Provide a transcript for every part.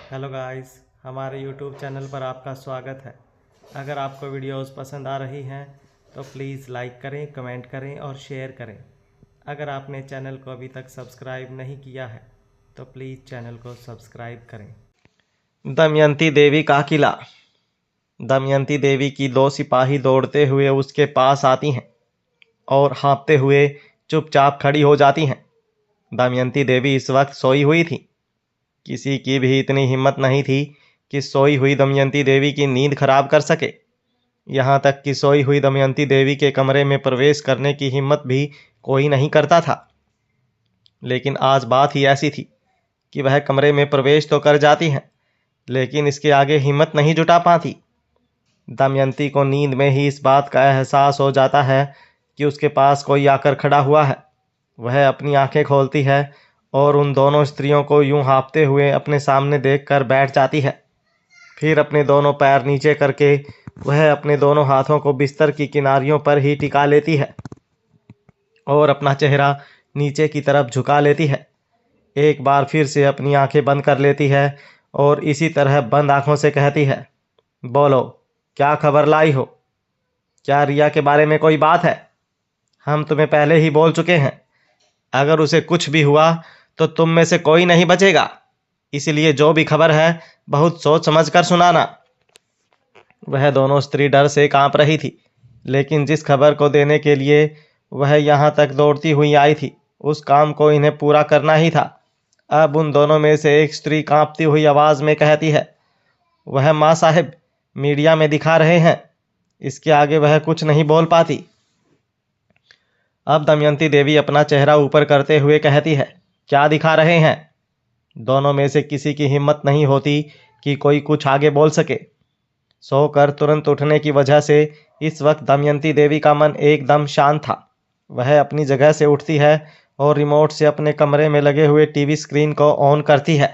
Hello guys, हमारे YouTube channel पर आपका स्वागत है। अगर आपको वीडियोस पसंद आ रही हैं तो प्लीज़ लाइक करें, कमेंट करें और शेयर करें। अगर आपने चैनल को अभी तक सब्सक्राइब नहीं किया है तो प्लीज़ चैनल को सब्सक्राइब करें। दमयंती देवी का किला। दमयंती देवी की दो सिपाही दौड़ते हुए उसके पास आती हैं और हाँफते हुए चुपचाप खड़ी हो जाती हैं। दमयंती देवी इस वक्त सोई हुई थी। किसी की भी इतनी हिम्मत नहीं थी कि सोई हुई दमयंती देवी की नींद खराब कर सके। यहाँ तक कि सोई हुई दमयंती देवी के कमरे में प्रवेश करने की हिम्मत भी कोई नहीं करता था। लेकिन आज बात ही ऐसी थी कि वह कमरे में प्रवेश तो कर जाती हैं, लेकिन इसके आगे हिम्मत नहीं जुटा पाती। दमयंती को नींद में ही इस बात का एहसास हो जाता है कि उसके पास कोई आकर खड़ा हुआ है। वह अपनी आंखें खोलती है और उन दोनों स्त्रियों को यूं हाँफते हुए अपने सामने देखकर बैठ जाती है। फिर अपने दोनों पैर नीचे करके वह अपने दोनों हाथों को बिस्तर की किनारियों पर ही टिका लेती है और अपना चेहरा नीचे की तरफ झुका लेती है। एक बार फिर से अपनी आंखें बंद कर लेती है और इसी तरह बंद आंखों से कहती है, बोलो, क्या खबर लाई हो? क्या रिया के बारे में कोई बात है? हम तुम्हें पहले ही बोल चुके हैं, अगर उसे कुछ भी हुआ तो तुम में से कोई नहीं बचेगा। इसलिए जो भी खबर है बहुत सोच समझ कर सुनाना। वह दोनों स्त्री डर से कांप रही थी, लेकिन जिस खबर को देने के लिए वह यहाँ तक दौड़ती हुई आई थी उस काम को इन्हें पूरा करना ही था। अब उन दोनों में से एक स्त्री कांपती हुई आवाज में कहती है, वह माँ साहब मीडिया में दिखा रहे हैं। इसके आगे वह कुछ नहीं बोल पाती। अब दमयंती देवी अपना चेहरा ऊपर करते हुए कहती है, क्या दिखा रहे हैं? दोनों में से किसी की हिम्मत नहीं होती कि कोई कुछ आगे बोल सके। सोकर तुरंत उठने की वजह से इस वक्त दमयंती देवी का मन एकदम शांत था। वह अपनी जगह से उठती है और रिमोट से अपने कमरे में लगे हुए टीवी स्क्रीन को ऑन करती है।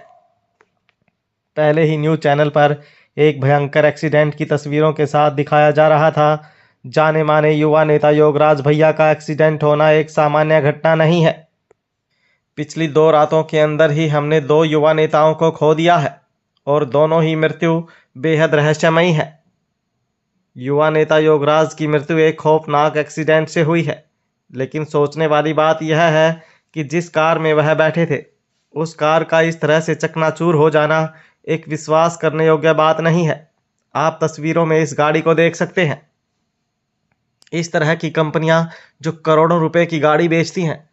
पहले ही न्यूज चैनल पर एक भयंकर एक्सीडेंट की तस्वीरों के साथ दिखाया जा रहा था। जाने माने युवा नेता योगराज भैया का एक्सीडेंट होना एक सामान्य घटना नहीं है। पिछली 2 रातों के अंदर ही हमने 2 युवा नेताओं को खो दिया है और दोनों ही मृत्यु बेहद रहस्यमयी है। युवा नेता योगराज की मृत्यु एक खौफनाक एक्सीडेंट से हुई है, लेकिन सोचने वाली बात यह है कि जिस कार में वह बैठे थे उस कार का इस तरह से चकनाचूर हो जाना एक विश्वास करने योग्य बात नहीं है। आप तस्वीरों में इस गाड़ी को देख सकते हैं। इस तरह की कंपनियां जो करोड़ों रुपए की गाड़ी बेचती हैं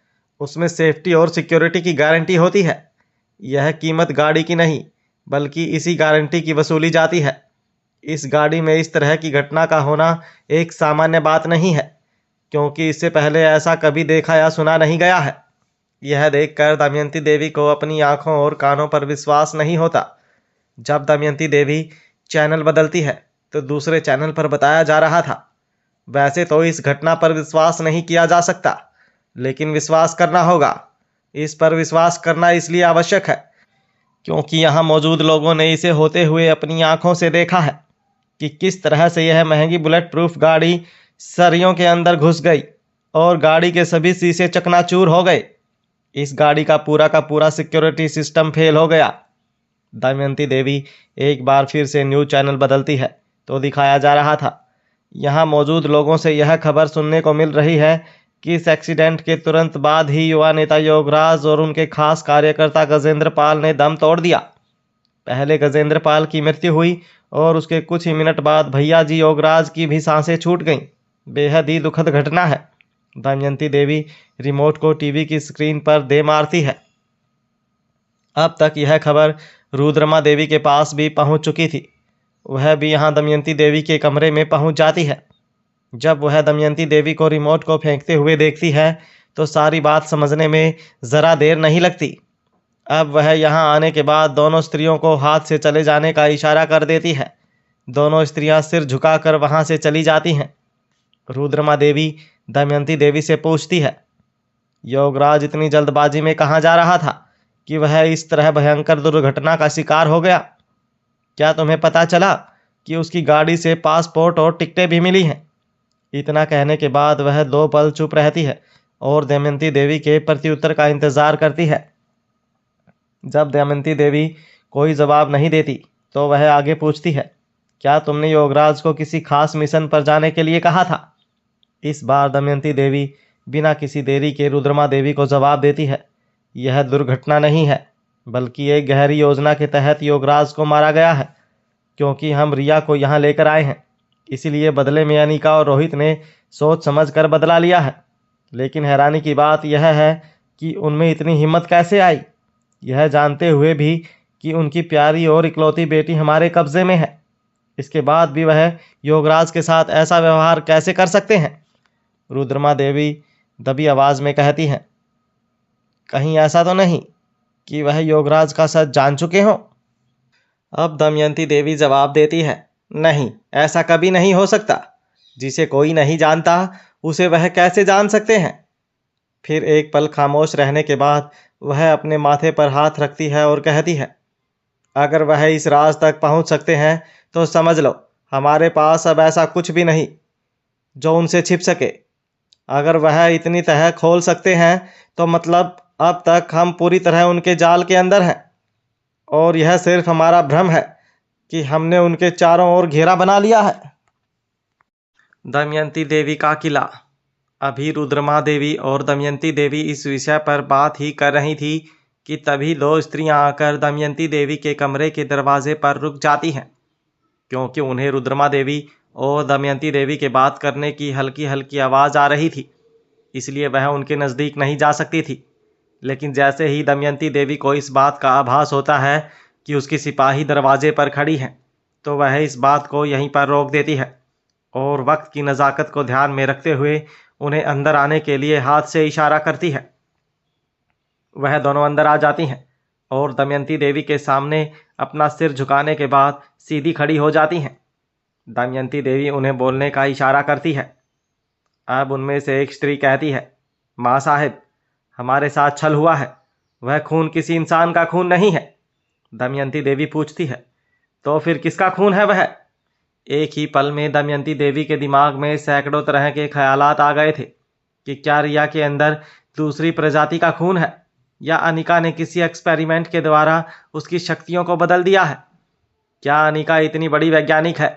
उसमें सेफ्टी और सिक्योरिटी की गारंटी होती है। यह कीमत गाड़ी की नहीं बल्कि इसी गारंटी की वसूली जाती है। इस गाड़ी में इस तरह की घटना का होना एक सामान्य बात नहीं है, क्योंकि इससे पहले ऐसा कभी देखा या सुना नहीं गया है। यह देखकर दमयंती देवी को अपनी आंखों और कानों पर विश्वास नहीं होता। जब दमयंती देवी चैनल बदलती है तो दूसरे चैनल पर बताया जा रहा था, वैसे तो इस घटना पर विश्वास नहीं किया जा सकता, लेकिन विश्वास करना होगा। इस पर विश्वास करना इसलिए आवश्यक है क्योंकि यहाँ मौजूद लोगों ने इसे होते हुए अपनी आंखों से देखा है कि किस तरह से यह महंगी बुलेट प्रूफ गाड़ी सरियों के अंदर घुस गई और गाड़ी के सभी शीशे चकनाचूर हो गए। इस गाड़ी का पूरा सिक्योरिटी सिस्टम फेल हो गया। दमयंती देवी एक बार फिर से न्यूज चैनल बदलती है तो दिखाया जा रहा था, यहाँ मौजूद लोगों से यह खबर सुनने को मिल रही है कि इस एक्सीडेंट के तुरंत बाद ही युवा नेता योगराज और उनके खास कार्यकर्ता गजेंद्र पाल ने दम तोड़ दिया। पहले गजेंद्र पाल की मृत्यु हुई और उसके कुछ ही मिनट बाद भैया जी योगराज की भी सांसें छूट गईं। बेहद ही दुखद घटना है। दमयंती देवी रिमोट को टीवी की स्क्रीन पर दे मारती है। अब तक यह खबर रुद्रमा देवी के पास भी पहुंच चुकी थी। वह भी यहाँ दमयंती देवी के कमरे में पहुंच जाती है। जब वह दमयंती देवी को रिमोट को फेंकते हुए देखती है तो सारी बात समझने में ज़रा देर नहीं लगती। अब वह यहाँ आने के बाद दोनों स्त्रियों को हाथ से चले जाने का इशारा कर देती है। दोनों स्त्रियां सिर झुकाकर वहां से चली जाती हैं। रुद्रमा देवी दमयंती देवी से पूछती है, योगराज इतनी जल्दबाजी में कहाँ जा रहा था कि वह इस तरह भयंकर दुर्घटना का शिकार हो गया? क्या तुम्हें पता चला कि उसकी गाड़ी से पासपोर्ट और टिकटें भी मिली हैं? इतना कहने के बाद वह 2 पल चुप रहती है और दमयंती देवी के प्रत्युत्तर का इंतजार करती है। जब दमयंती देवी कोई जवाब नहीं देती तो वह आगे पूछती है, क्या तुमने योगराज को किसी खास मिशन पर जाने के लिए कहा था? इस बार दमयंती देवी बिना किसी देरी के रुद्रमा देवी को जवाब देती है, यह दुर्घटना नहीं है, बल्कि एक गहरी योजना के तहत योगराज को मारा गया है। क्योंकि हम रिया को यहाँ लेकर आए हैं, इसीलिए बदले में अनिका और रोहित ने सोच समझ कर बदला लिया है। लेकिन हैरानी की बात यह है कि उनमें इतनी हिम्मत कैसे आई, यह जानते हुए भी कि उनकी प्यारी और इकलौती बेटी हमारे कब्जे में है। इसके बाद भी वह योगराज के साथ ऐसा व्यवहार कैसे कर सकते हैं? रुद्रमा देवी दबी आवाज में कहती हैं, कहीं ऐसा तो नहीं कि वह योगराज का सच जान चुके हों? अब दमयंती देवी जवाब देती है, नहीं, ऐसा कभी नहीं हो सकता। जिसे कोई नहीं जानता उसे वह कैसे जान सकते हैं? फिर एक पल खामोश रहने के बाद वह अपने माथे पर हाथ रखती है और कहती है, अगर वह इस राज तक पहुंच सकते हैं तो समझ लो हमारे पास अब ऐसा कुछ भी नहीं जो उनसे छिप सके। अगर वह इतनी तह खोल सकते हैं तो मतलब अब तक हम पूरी तरह उनके जाल के अंदर हैं, और यह सिर्फ हमारा भ्रम है कि हमने उनके चारों ओर घेरा बना लिया है। दमयंती देवी का किला। अभी रुद्रमा देवी और दमयंती देवी इस विषय पर बात ही कर रही थी कि तभी दो स्त्रियां आकर दमयंती देवी के कमरे के दरवाजे पर रुक जाती हैं। क्योंकि उन्हें रुद्रमा देवी और दमयंती देवी के बात करने की हल्की हल्की आवाज़ आ रही थी, इसलिए वह उनके नज़दीक नहीं जा सकती थी। लेकिन जैसे ही दमयंती देवी को इस बात का आभास होता है कि उसकी सिपाही दरवाजे पर खड़ी हैं, तो वह इस बात को यहीं पर रोक देती है और वक्त की नज़ाकत को ध्यान में रखते हुए उन्हें अंदर आने के लिए हाथ से इशारा करती है। वह दोनों अंदर आ जाती हैं और दमयंती देवी के सामने अपना सिर झुकाने के बाद सीधी खड़ी हो जाती हैं। दमयंती देवी उन्हें बोलने का इशारा करती है। अब उनमें से एक स्त्री कहती है, माँ साहिब, हमारे साथ छल हुआ है, वह खून किसी इंसान का खून नहीं है। दमयंती देवी पूछती है, तो फिर किसका खून है वह? एक ही पल में दमयंती देवी के दिमाग में सैकड़ों तरह के ख्यालात आ गए थे कि क्या रिया के अंदर दूसरी प्रजाति का खून है, या अनिका ने किसी एक्सपेरिमेंट के द्वारा उसकी शक्तियों को बदल दिया है। क्या अनिका इतनी बड़ी वैज्ञानिक है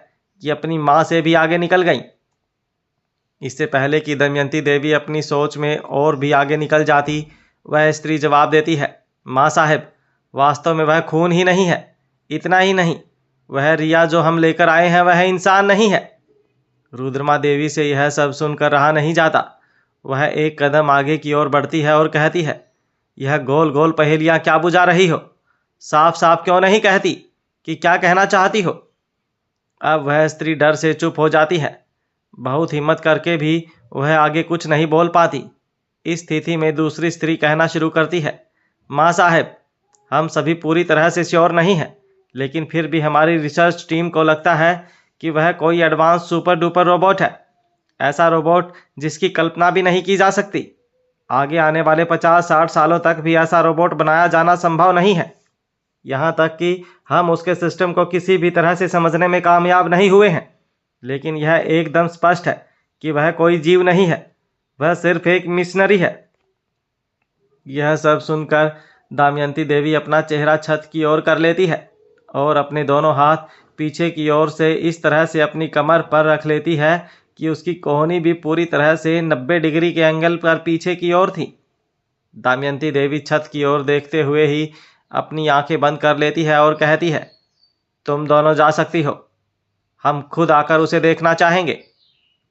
कि अपनी माँ से भी आगे निकल गई? इससे पहले कि दमयंती देवी अपनी सोच में और भी आगे निकल जाती, वह स्त्री जवाब देती है, माँ साहब, वास्तव में वह खून ही नहीं है। इतना ही नहीं, वह रिया जो हम लेकर आए हैं वह इंसान नहीं है। रुद्रमा देवी से यह सब सुनकर रहा नहीं जाता। वह एक कदम आगे की ओर बढ़ती है और कहती है, यह गोल गोल पहेलियां क्या बुझा रही हो? साफ साफ क्यों नहीं कहती कि क्या कहना चाहती हो? अब वह स्त्री डर से चुप हो जाती है। बहुत हिम्मत करके भी वह आगे कुछ नहीं बोल पाती। इस स्थिति में दूसरी स्त्री कहना शुरू करती है, माँ साहब, हम सभी पूरी तरह से श्योर नहीं हैं, लेकिन फिर भी हमारी रिसर्च टीम को लगता है कि वह कोई एडवांस सुपर डुपर रोबोट है। ऐसा रोबोट जिसकी कल्पना भी नहीं की जा सकती। आगे आने वाले 50-60 सालों तक भी ऐसा रोबोट बनाया जाना संभव नहीं है। यहाँ तक कि हम उसके सिस्टम को किसी भी तरह से समझने में कामयाब नहीं हुए हैं। लेकिन यह एकदम स्पष्ट है कि वह कोई जीव नहीं है, वह सिर्फ एक मिशनरी है। यह सब सुनकर दमयंती देवी अपना चेहरा छत की ओर कर लेती है और अपने दोनों हाथ पीछे की ओर से इस तरह से अपनी कमर पर रख लेती है कि उसकी कोहनी भी पूरी तरह से 90 डिग्री के एंगल पर पीछे की ओर थी। दमयंती देवी छत की ओर देखते हुए ही अपनी आंखें बंद कर लेती है और कहती है, तुम दोनों जा सकती हो, हम खुद आकर उसे देखना चाहेंगे।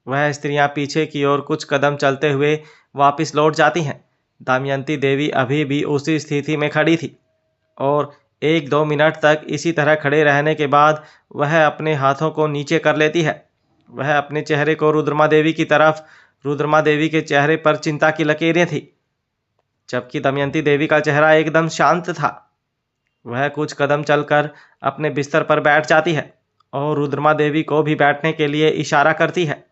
वह स्त्रियां पीछे की ओर कुछ कदम चलते हुए वापस लौट जाती हैं। दमयंती देवी अभी भी उसी स्थिति में खड़ी थी और 1-2 मिनट तक इसी तरह खड़े रहने के बाद वह अपने हाथों को नीचे कर लेती है। वह अपने चेहरे को रुद्रमा देवी की तरफ, रुद्रमा देवी के चेहरे पर चिंता की लकीरें थी, जबकि दमयंती देवी का चेहरा एकदम शांत था। वह कुछ कदम चलकर अपने बिस्तर पर बैठ जाती है और रुद्रमा देवी को भी बैठने के लिए इशारा करती है।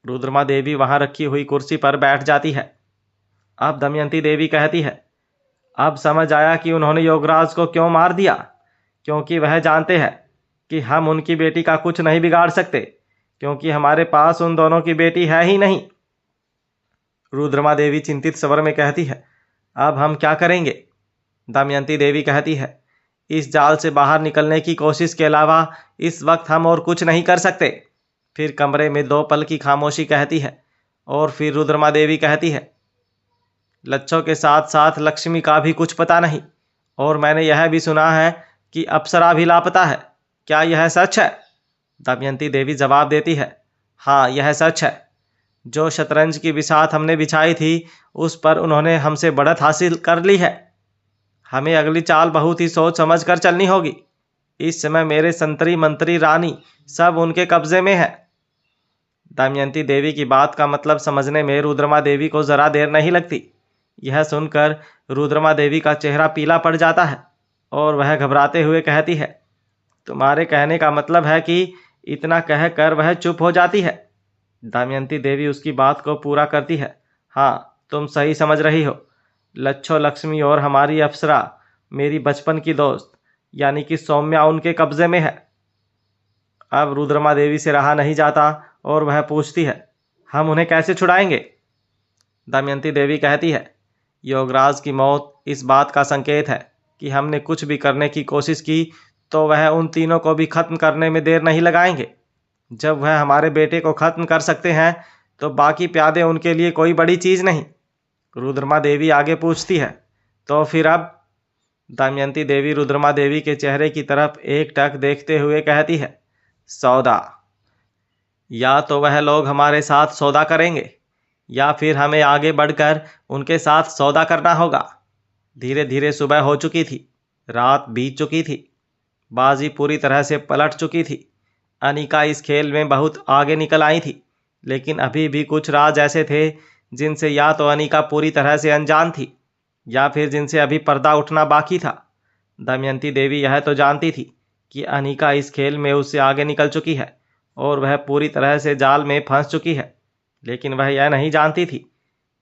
रुद्रमा देवी वहां रखी हुई कुर्सी पर बैठ जाती है। अब दमयंती देवी कहती है, अब समझ आया कि उन्होंने योगराज को क्यों मार दिया, क्योंकि वह जानते हैं कि हम उनकी बेटी का कुछ नहीं बिगाड़ सकते, क्योंकि हमारे पास उन दोनों की बेटी है ही नहीं। रुद्रमा देवी चिंतित स्वर में कहती है, अब हम क्या करेंगे? दमयंती देवी कहती है, इस जाल से बाहर निकलने की कोशिश के अलावा इस वक्त हम और कुछ नहीं कर सकते। फिर कमरे में 2 पल की खामोशी कहती है और फिर रुद्रमा देवी कहती है, लच्छों के साथ साथ लक्ष्मी का भी कुछ पता नहीं, और मैंने यह भी सुना है कि अप्सरा भी लापता है। क्या यह सच है? दमयंती देवी जवाब देती है, हाँ यह सच है। जो शतरंज की बिसात हमने बिछाई थी उस पर उन्होंने हमसे बढ़त हासिल कर ली है। हमें अगली चाल बहुत ही सोच समझ कर चलनी होगी। इस समय मेरे संतरी मंत्री रानी सब उनके कब्जे में है। दमयंती देवी की बात का मतलब समझने में रुद्रमा देवी को जरा देर नहीं लगती। यह सुनकर रुद्रमा देवी का चेहरा पीला पड़ जाता है और वह घबराते हुए कहती है, तुम्हारे कहने का मतलब है कि इतना कहकर वह चुप हो जाती है। दमयंती देवी उसकी बात को पूरा करती है, हाँ तुम सही समझ रही हो। लच्छो लक्ष्मी और हमारी अप्सरा मेरी बचपन की दोस्त यानी कि सौम्या उनके कब्जे में है। अब रुद्रमा देवी से रहा नहीं जाता और वह पूछती है, हम उन्हें कैसे छुड़ाएंगे? दमयंती देवी कहती है, योगराज की मौत इस बात का संकेत है कि हमने कुछ भी करने की कोशिश की तो वह उन तीनों को भी खत्म करने में देर नहीं लगाएंगे। जब वह हमारे बेटे को खत्म कर सकते हैं तो बाकी प्यादे उनके लिए कोई बड़ी चीज नहीं। रुद्रमा देवी आगे पूछती है, तो फिर अब? दमयंती देवी रुद्रमा देवी के चेहरे की तरफ एक टक देखते हुए कहती है, सौदा। या तो वह लोग हमारे साथ सौदा करेंगे या फिर हमें आगे बढ़कर उनके साथ सौदा करना होगा। धीरे धीरे सुबह हो चुकी थी, रात बीत चुकी थी, बाजी पूरी तरह से पलट चुकी थी। अनिका इस खेल में बहुत आगे निकल आई थी, लेकिन अभी भी कुछ राज ऐसे थे जिनसे या तो अनिका पूरी तरह से अनजान थी या फिर जिनसे अभी पर्दा उठना बाकी था। दमयंती देवी यह तो जानती थी कि अनिका इस खेल में उससे आगे निकल चुकी है और वह पूरी तरह से जाल में फंस चुकी है, लेकिन वह यह नहीं जानती थी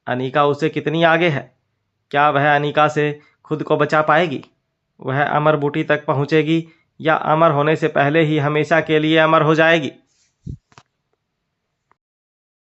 अनिका उससे कितनी आगे है। क्या वह अनिका से खुद को बचा पाएगी? वह अमर बूटी तक पहुंचेगी या अमर होने से पहले ही हमेशा के लिए अमर हो जाएगी?